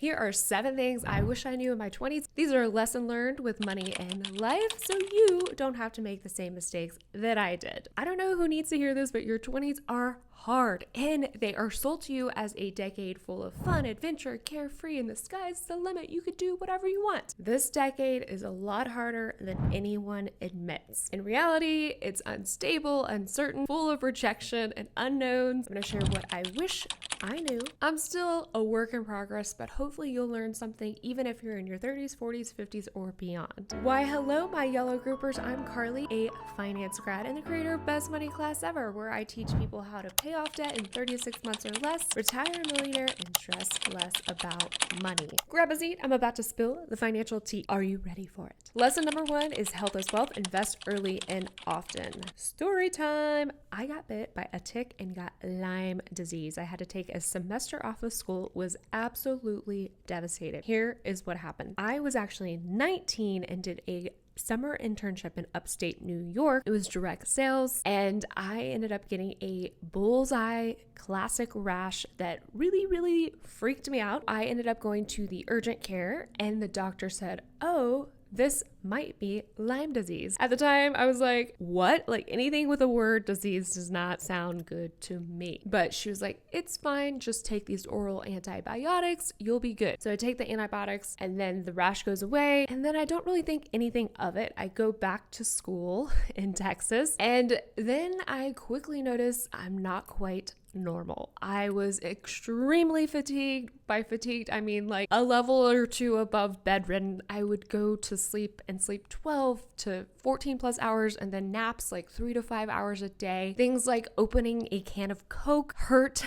Here are 7 things I wish I knew in my 20s. These are a lesson learned with money and life, so you don't have to make the same mistakes that I did. I don't know who needs to hear this, but your 20s are hard, and they are sold to you as a decade full of fun, adventure, carefree, and the sky's the limit. You could do whatever you want. This decade is a lot harder than anyone admits. In reality, it's unstable, uncertain, full of rejection and unknowns. I'm going to share what I wish I knew. I'm still a work in progress, but hopefully you'll learn something even if you're in your 30s, 40s, 50s, or beyond. Why, hello, my yellow groupers. I'm Carly, a finance grad and the creator of Best Money Class Ever, where I teach people how to pay off debt in 36 months or less, retire a millionaire, and stress less about money. Grab a seat. I'm about to spill the financial tea. Are you ready for it? Lesson number 1 is health is wealth. Invest early and often. Story time. I got bit by a tick and got Lyme disease. I had to take a semester off of school. Was absolutely devastated. Here is what happened. I was actually 19 and did a summer internship in upstate New York. It was direct sales, and I ended up getting a bullseye classic rash that really freaked me out. I ended up going to the urgent care, and the doctor said, "Oh, this might be Lyme disease." At the time, I was like, what? Like, anything with the word disease does not sound good to me. But she was like, it's fine. Just take these oral antibiotics. You'll be good. So I take the antibiotics, and then the rash goes away. And then I don't really think anything of it. I go back to school in Texas. And then I quickly notice I'm not quite normal. I was extremely fatigued. By fatigued, I mean like a level or 2 above bedridden. I would go to sleep and sleep 12 to 14 plus hours, and then naps like 3 to 5 hours a day. Things like opening a can of Coke hurt.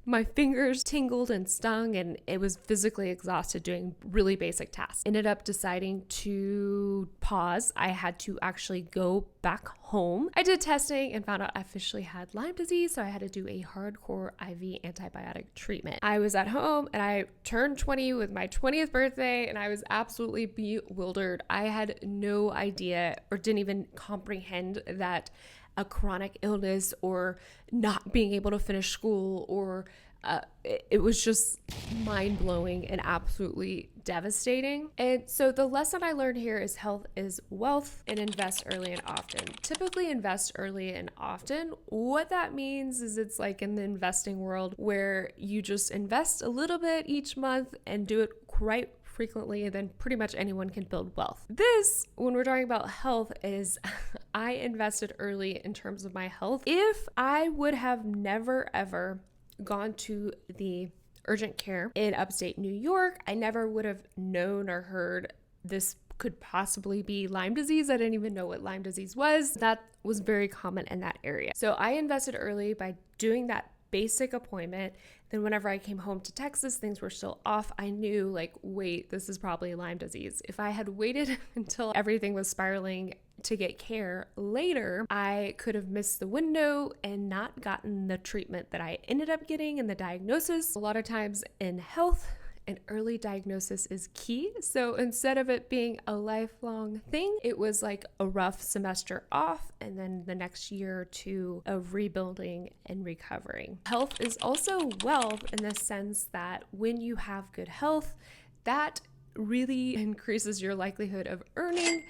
My fingers tingled and stung, and it was physically exhausted doing really basic tasks. Ended up deciding to pause. I had to actually go back home. I did testing and found out I officially had Lyme disease, so I had to do a hardcore IV antibiotic treatment. I was at home, and I turned 20 with my 20th birthday, and I was absolutely bewildered. I had no idea or didn't even comprehend that a chronic illness or not being able to finish school or it was just mind-blowing and absolutely devastating. And so the lesson I learned here is health is wealth, and invest early and often. Typically invest early and often. What that means is it's like in the investing world where you just invest a little bit each month and do it quite frequently, and then pretty much anyone can build wealth. This, when we're talking about health, is I invested early in terms of my health. If I would have never ever gone to the urgent care in upstate New York, I never would have known or heard this could possibly be Lyme disease. I didn't even know what Lyme disease was. That was very common in that area. So I invested early by doing that basic appointment. Then whenever I came home to Texas, things were still off. I knew like, wait, this is probably Lyme disease. If I had waited until everything was spiraling to get care later, I could have missed the window and not gotten the treatment that I ended up getting and the diagnosis. A lot of times in health, an early diagnosis is key. So instead of it being a lifelong thing, it was like a rough semester off and then the next year or 2 of rebuilding and recovering. Health is also wealth in the sense that when you have good health, that really increases your likelihood of earning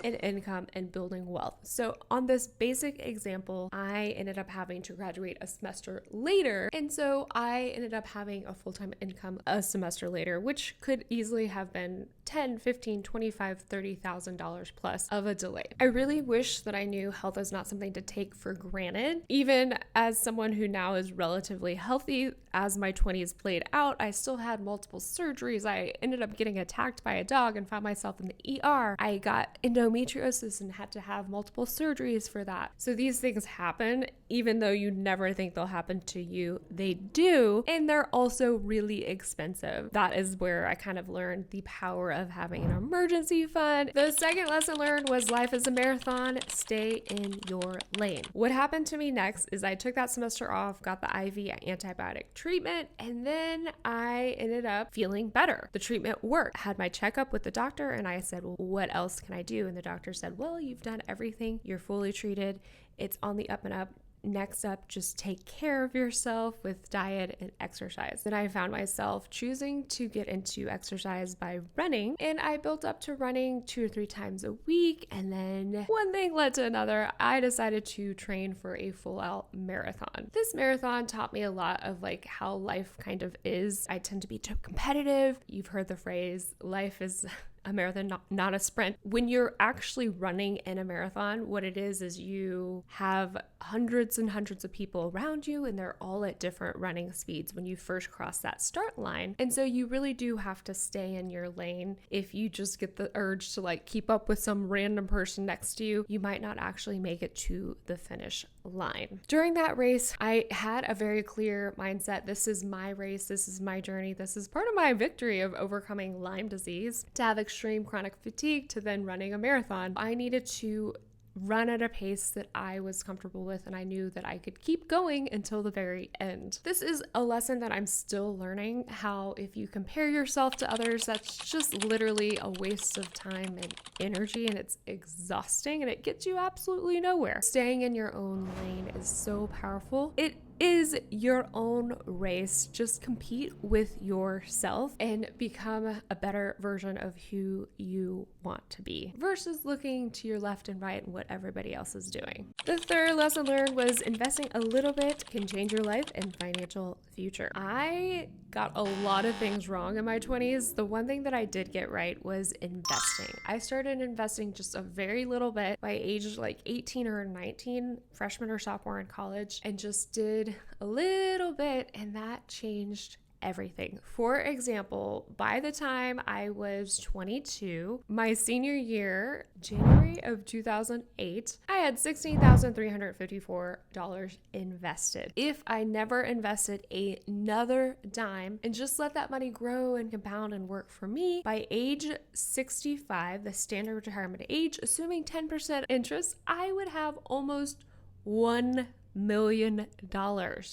an income and building wealth. So on this basic example, I ended up having to graduate a semester later. And so I ended up having a full-time income a semester later, which could easily have been $10, $15, $25, $30,000 plus of a delay. I really wish that I knew health is not something to take for granted. Even as someone who now is relatively healthy, as my 20s played out, I still had multiple surgeries. I ended up getting attacked by a dog and found myself in the ER. I got endometriosis and had to have multiple surgeries for that. So these things happen, even though you never think they'll happen to you, they do. And they're also really expensive. That is where I kind of learned the power of having an emergency fund. The second lesson learned was life is a marathon. Stay in your lane. What happened to me next is I took that semester off, got the IV antibiotic treatment, and then I ended up feeling better. The treatment worked. I had my checkup with the doctor and I said, well, what else can I do? And the doctor said, well, you've done everything. You're fully treated. It's on the up and up. next up, just take care of yourself with diet and exercise. Then I found myself choosing to get into exercise by running, and I built up to running 2 or 3 times a week. And then one thing led to another. I decided to train for a full-out marathon. This marathon taught me a lot of like how life kind of is. I tend to be too competitive. You've heard the phrase, life is a marathon, not a sprint. When you're actually running in a marathon, what it is you have hundreds and hundreds of people around you, and they're all at different running speeds when you first cross that start line. And so you really do have to stay in your lane. If you just get the urge to like keep up with some random person next to you, you might not actually make it to the finish line. During that race, I had a very clear mindset. This is my race. This is my journey. This is part of my victory of overcoming Lyme disease, to have extreme chronic fatigue, to then running a marathon. I needed to run at a pace that I was comfortable with, and I knew that I could keep going until the very end. This is a lesson that I'm still learning, how if you compare yourself to others, that's just literally a waste of time and energy, and it's exhausting, and it gets you absolutely nowhere. Staying in your own lane is so powerful. It is your own race. Just compete with yourself and become a better version of who you want to be, versus looking to your left and right and what everybody else is doing. The third lesson learned was investing a little bit can change your life and financial future. I got a lot of things wrong in my 20s. The one thing that I did get right was investing. I started investing just a very little bit by age like 18 or 19, freshman or sophomore in college, and just did a little bit, and that changed everything. For example, by the time I was 22, my senior year, January of 2008, I had $16,354 invested. If I never invested another dime and just let that money grow and compound and work for me, by age 65, the standard retirement age, assuming 10% interest, I would have almost $1 million.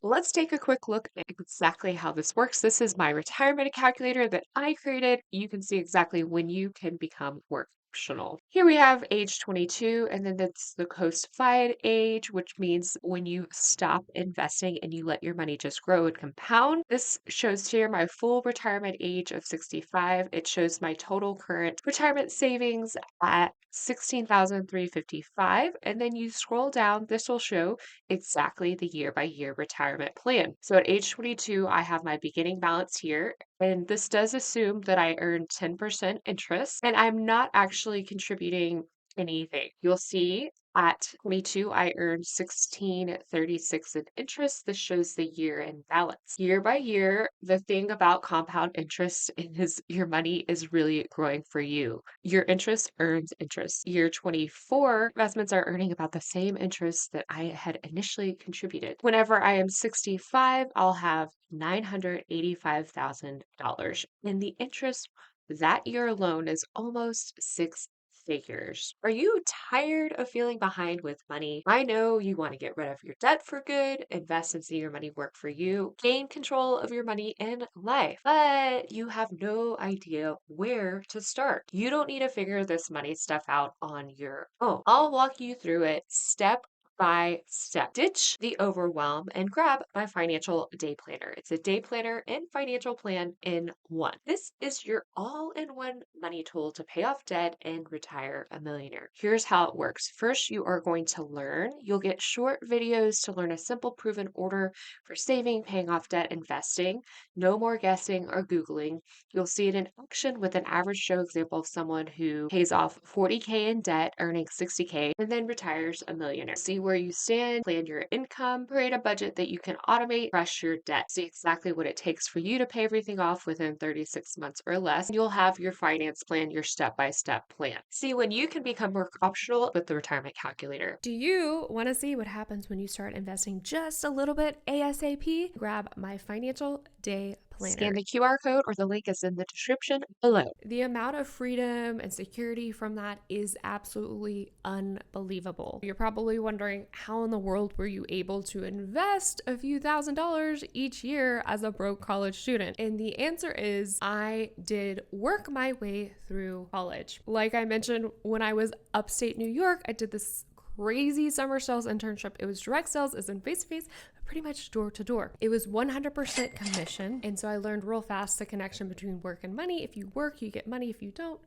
Let's take a quick look at exactly how this works. This is my retirement calculator that I created. You can see exactly when you can become work optional. Here we have age 22, and then that's the coast-fied age, which means when you stop investing and you let your money just grow and compound. This shows here my full retirement age of 65. It shows my total current retirement savings at $16,355. And then you scroll down, this will show exactly the year by year retirement plan. So at age 22, I have my beginning balance here. And this does assume that I earn 10% interest, and I'm not actually contributing anything. You'll see at 22, I earned 1636 in interest. This shows the year in balance. Year by year, the thing about compound interest is your money is really growing for you. Your interest earns interest. Year 24, investments are earning about the same interest that I had initially contributed. Whenever I am 65, I'll have $985,000. And the interest that year alone is almost 6 figures. Are you tired of feeling behind with money? I know you want to get rid of your debt for good, invest and see your money work for you, gain control of your money and life, but you have no idea where to start. You don't need to figure this money stuff out on your own. I'll walk you through it step by step. Ditch the overwhelm and grab my financial day planner. It's a day planner and financial plan in one. This is your all-in-one money tool to pay off debt and retire a millionaire. Here's how it works. First, you are going to learn. You'll get short videos to learn a simple proven order for saving, paying off debt, investing. No more guessing or Googling. You'll see it in action with an average show example of someone who pays off 40K in debt, earning 60K, and then retires a millionaire. See where you stand, plan your income, create a budget that you can automate, crush your debt. See exactly what it takes for you to pay everything off within 36 months or less. You'll have your finance plan, your step-by-step plan. See when you can become more optional with the retirement calculator. Do you want to see what happens when you start investing just a little bit ASAP? Grab my financial day planner. Scan the QR code or the link is in the description below. The amount of freedom and security from that is absolutely unbelievable. You're probably wondering, how in the world were you able to invest a few $1,000s each year as a broke college student? And the answer is I did work my way through college. Like I mentioned, when I was upstate New York, I did this crazy summer sales internship. It was direct sales, as in face-to-face, but pretty much door to door. It was 100% commission. And so I learned real fast the connection between work and money. If you work, you get money. If you don't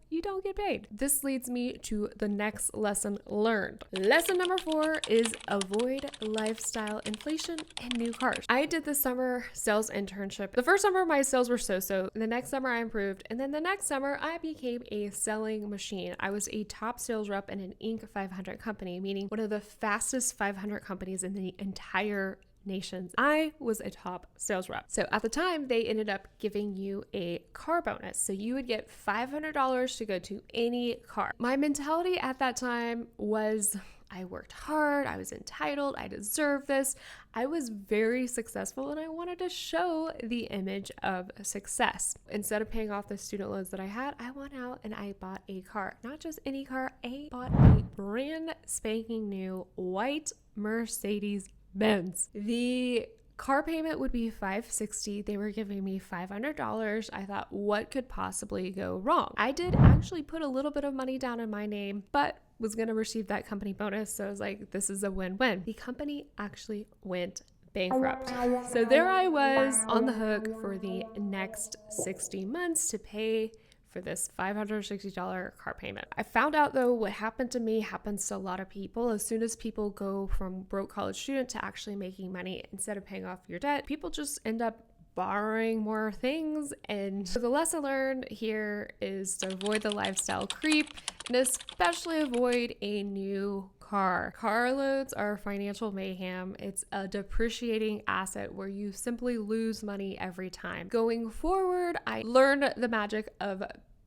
get paid. This leads me to the next lesson learned. Lesson number 4 is avoid lifestyle inflation and new cars. I did the summer sales internship. The first summer, my sales were so-so. The next summer, I improved. And then the next summer, I became a selling machine. I was a top sales rep in an Inc. 500 company, meaning one of the fastest 500 companies in the entire nations. I was a top sales rep. So at the time, they ended up giving you a car bonus. So you would get $500 to go to any car. My mentality at that time was, I worked hard, I was entitled, I deserved this. I was very successful and I wanted to show the image of success. Instead of paying off the student loans that I had, I went out and I bought a car. Not just any car, I bought a brand spanking new white Mercedes Benz. The car payment would be $560. They were giving me $500. I thought, what could possibly go wrong? I did actually put a little bit of money down in my name, but was going to receive that company bonus. So I was like, this is a win-win. The company actually went bankrupt. So there I was on the hook for the next 60 months to pay for this $560 car payment. I found out though, what happened to me happens to a lot of people. As soon as people go from broke college student to actually making money, instead of paying off your debt, people just end up borrowing more things. And so the lesson learned here is to avoid the lifestyle creep and especially avoid a new car. Car loans are financial mayhem. It's a depreciating asset where you simply lose money every time. Going forward, I learned the magic of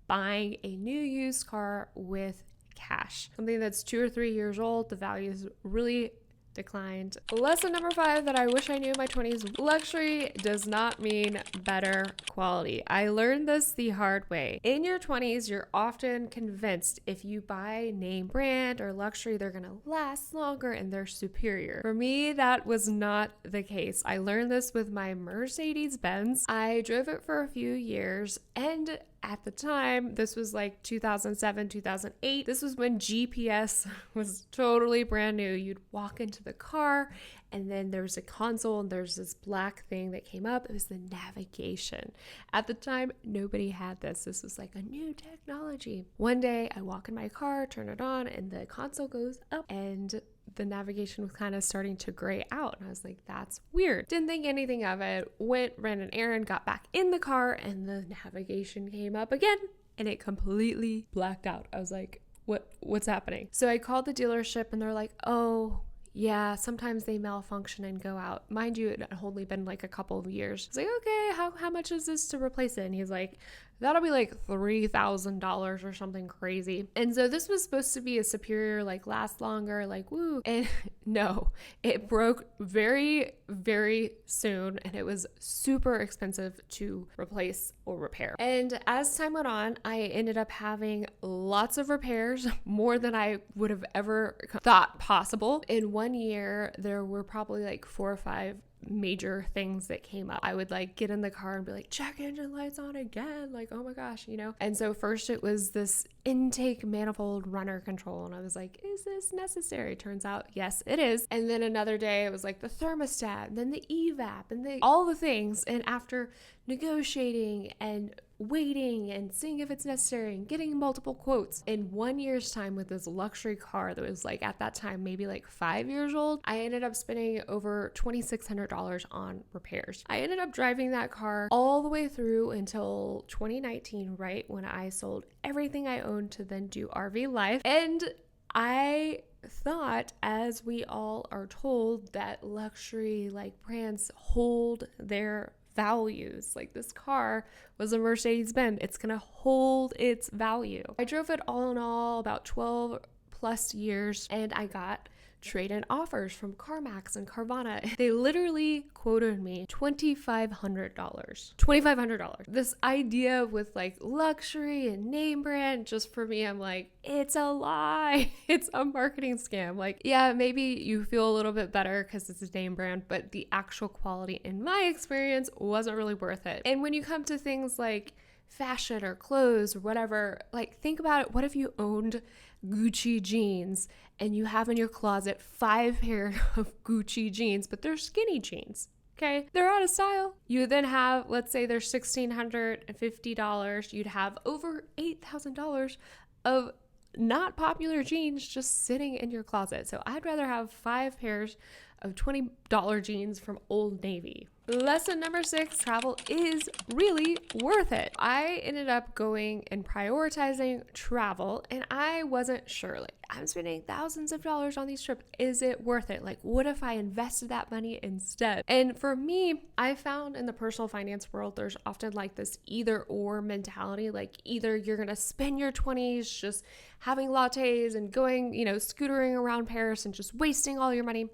buying a new used car with cash. Something that's 2 or 3 years old, the value is really declined. Lesson number 5 that I wish I knew in my 20s: luxury does not mean better quality. I learned this the hard way. In your 20s, you're often convinced if you buy name brand or luxury, they're gonna last longer and they're superior. For me, that was not the case. I learned this with my Mercedes Benz. I drove it for a few years, and at the time, this was like 2007, 2008. This was when GPS was totally brand new. You'd walk into the car and then there was a console and there's this black thing that came up. It was the navigation. At the time, nobody had this. This was like a new technology. One day I walk in my car, turn it on, and the console goes up and the navigation was kind of starting to gray out. And I was like, that's weird. Didn't think anything of it. Ran an errand, got back in the car, and the navigation came up again and it completely blacked out. I was like, what's happening? So I called the dealership and they're like, oh, yeah, sometimes they malfunction and go out. Mind you, it had only been like a couple of years. I was like, okay, how much is this to replace it? And he's like, that'll be like $3,000 or something crazy. And so this was supposed to be a superior, like last longer, like woo. And no, it broke very, very soon. And it was super expensive to replace or repair. And as time went on, I ended up having lots of repairs, more than I would have ever thought possible. In 1 year, there were probably like 4 or 5 major things that came up. I would like get in the car and be like, check engine lights on again, like, oh my gosh, you know? And so first it was this intake manifold runner control, and I was like, is this necessary? Turns out, yes, it is. And then another day it was like the thermostat, and then the evap, and all the things. And after negotiating and waiting and seeing if it's necessary and getting multiple quotes, in 1 year's time with this luxury car that was like at that time maybe like 5 years old, I ended up spending over $2,600 on repairs. I ended up driving that car all the way through until 2019, right when I sold everything I owned to then do RV life. And I thought, as we all are told, that luxury like brands hold their values. Like, this car was a Mercedes-Benz. It's gonna hold its value. I drove it all in all about 12 plus years, and I got trade-in offers from CarMax and Carvana. They literally quoted me $2,500. $2,500. This idea with like luxury and name brand, just for me, I'm like, it's a lie. It's a marketing scam. Like, yeah, maybe you feel a little bit better because it's a name brand, but the actual quality, in my experience, wasn't really worth it. And when you come to things like fashion or clothes or whatever. Like, think about it. What if you owned Gucci jeans and you have in your closet 5 pair of Gucci jeans, but they're skinny jeans? Okay, they're out of style. You then have, let's say they're $1,650. You'd have over $8,000 of not popular jeans just sitting in your closet. So I'd rather have 5 pairs of $20 jeans from Old Navy. Lesson number 6, travel is really worth it. I ended up going and prioritizing travel, and I wasn't sure, like, I'm spending thousands of dollars on these trips. Is it worth it? Like, what if I invested that money instead? And for me, I found in the personal finance world, there's often like this either or mentality. Like, either you're going to spend your 20s just having lattes and going, scootering around Paris and just wasting all your money,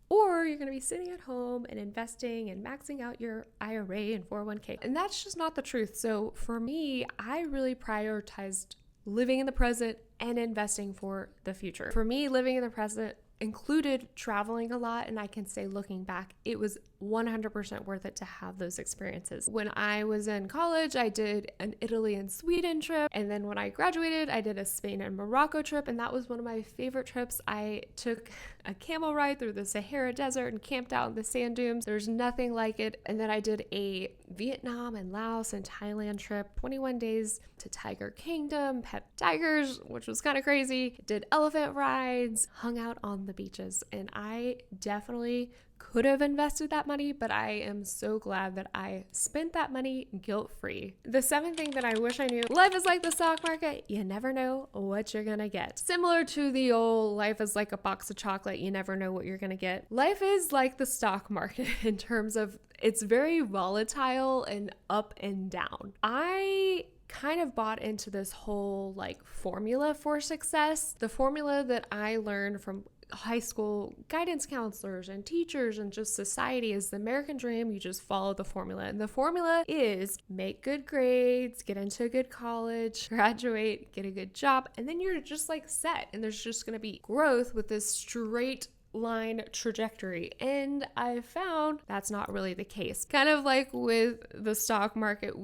or you're going to be sitting at home and investing and maxing out your IRA and 401k. And that's just not the truth. So for me, I really prioritized living in the present and investing for the future. For me, living in the present included traveling a lot, and I can say, looking back, it was 100% worth it to have those experiences. When I was in college, I did an Italy and Sweden trip, and then when I graduated, I did a Spain and Morocco trip, and that was one of my favorite trips. I took a camel ride through the Sahara Desert and camped out in the sand dunes. There's nothing like it. And then I did a Vietnam and Laos and Thailand trip, 21 days to Tiger Kingdom, pet tigers, which was kind of crazy. Did elephant rides, hung out on the beaches, and I definitely could have invested that money, but I am so glad that I spent that money guilt-free. The 7th thing that I wish I knew: life is like the stock market. You never know what you're gonna get. Similar to the old life is like a box of chocolate, you never know what you're gonna get. Life is like the stock market in terms of it's very volatile and up and down. I kind of bought into this whole like formula for success. The formula that I learned from high school guidance counselors and teachers and just society is the American dream. You just follow the formula. And the formula is make good grades, get into a good college, graduate, get a good job, and then you're just like set. And there's just going to be growth with this straight line trajectory. And I found that's not really the case. Kind of like with the stock market,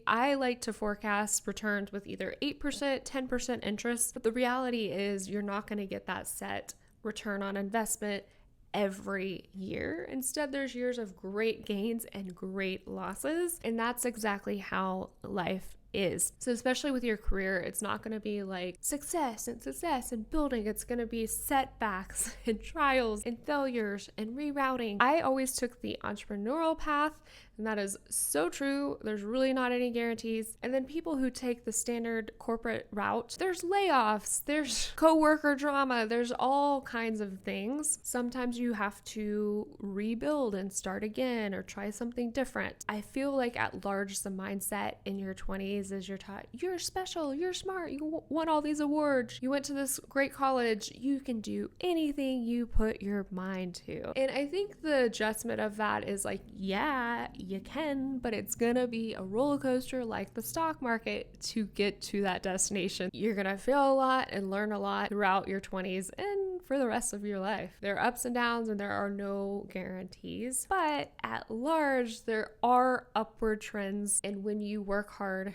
I like to forecast returns with either 8%, 10% interest, but the reality is you're not going to get that set return on investment every year. Instead, there's years of great gains and great losses, and that's exactly how life is. So especially with your career, it's not going to be like success and building. It's going to be setbacks and trials and failures and rerouting. I always took the entrepreneurial path, and that is so true. There's really not any guarantees. And then people who take the standard corporate route, there's layoffs, there's coworker drama, there's all kinds of things. Sometimes you have to rebuild and start again or try something different. I feel like at large, the mindset in your 20s is you're taught, you're special, you're smart, you won all these awards, you went to this great college, you can do anything you put your mind to. And I think the adjustment of that is like, yeah, you can, but it's gonna be a roller coaster like the stock market to get to that destination. You're gonna fail a lot and learn a lot throughout your 20s and for the rest of your life. There are ups and downs and there are no guarantees, but at large, there are upward trends, and when you work hard,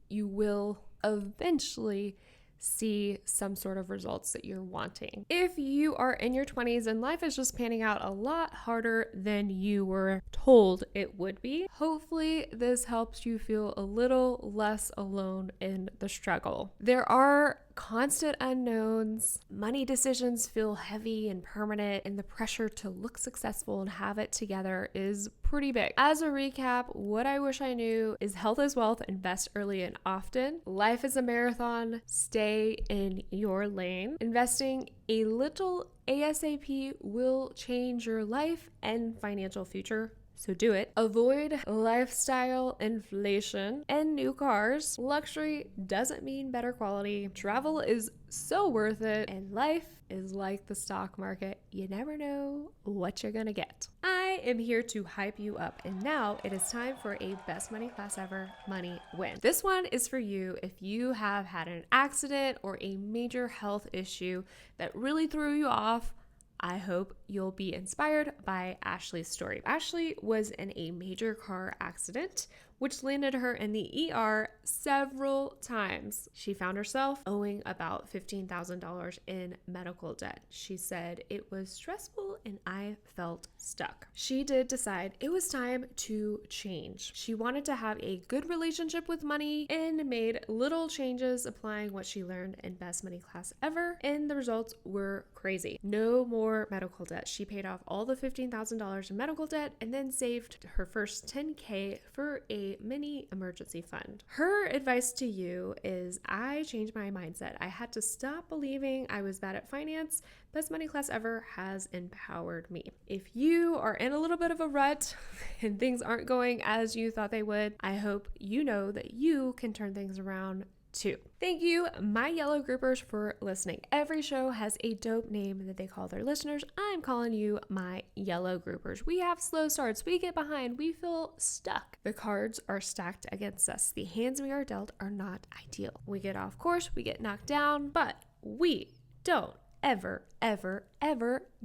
you will eventually see some sort of results that you're wanting. If you are in your 20s and life is just panning out a lot harder than you were told it would be, hopefully this helps you feel a little less alone in the struggle. There are constant unknowns. Money decisions feel heavy and permanent, and the pressure to look successful and have it together is pretty big. As a recap, what I wish I knew is health is wealth, invest early and often. Life is a marathon, stay in your lane. Investing a little ASAP will change your life and financial future. So do it. Avoid lifestyle inflation and new cars. Luxury doesn't mean better quality. Travel is so worth it, and life is like the stock market. You never know what you're gonna get. I am here to hype you up, and now it is time for a best money class ever money win. This one is for you if you have had an accident or a major health issue that really threw you off. I hope you'll be inspired by Ashley's story. Ashley was in a major car accident which landed her in the ER several times. She found herself owing about $15,000 in medical debt. She said it was stressful and I felt stuck. She did decide it was time to change. She wanted to have a good relationship with money and made little changes applying what she learned in Best Money Class Ever, and the results were crazy. No more medical debt. She paid off all the $15,000 in medical debt and then saved her first $10K for a mini emergency fund. Her advice to you is I changed my mindset. I had to stop believing I was bad at finance. Best Money Class Ever has empowered me. If you are in a little bit of a rut and things aren't going as you thought they would, I hope you know that you can turn things around too. Thank you, my yellow groupers, for listening. Every show has a dope name that they call their listeners. I'm calling you my yellow groupers. We have slow starts, we get behind, we feel stuck. The cards are stacked against us. The hands we are dealt are not ideal. We get off course, we get knocked down, but we don't ever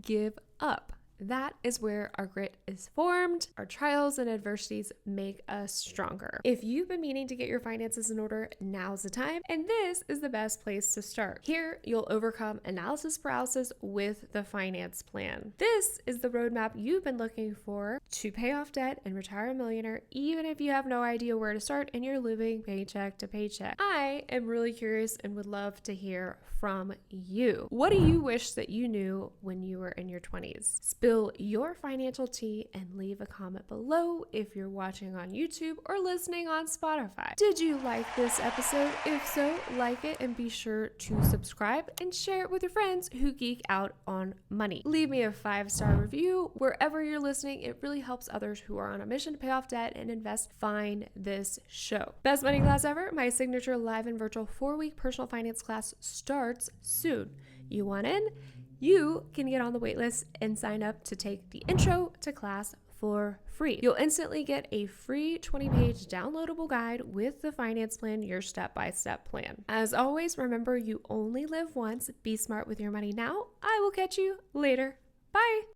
give up. That is where our grit is formed. Our trials and adversities make us stronger. If you've been meaning to get your finances in order, now's the time, and this is the best place to start. Here, you'll overcome analysis paralysis with the finance plan. This is the roadmap you've been looking for to pay off debt and retire a millionaire, even if you have no idea where to start and you're living paycheck to paycheck. I am really curious and would love to hear from you. What do you wish that you knew when you were in your 20s? Spill your financial tea and leave a comment below if you're watching on YouTube or listening on Spotify. Did you like this episode? If so, like it and be sure to subscribe and share it with your friends who geek out on money. Leave me a 5-star review wherever you're listening. It really helps others who are on a mission to pay off debt and invest find this show. Best Money Class Ever, my signature live and virtual 4-week personal finance class starts soon. You want in? You can get on the waitlist and sign up to take the intro to class for free. You'll instantly get a free 20-page downloadable guide with the finance plan, your step-by-step plan. As always, remember you only live once. Be smart with your money now. I will catch you later. Bye.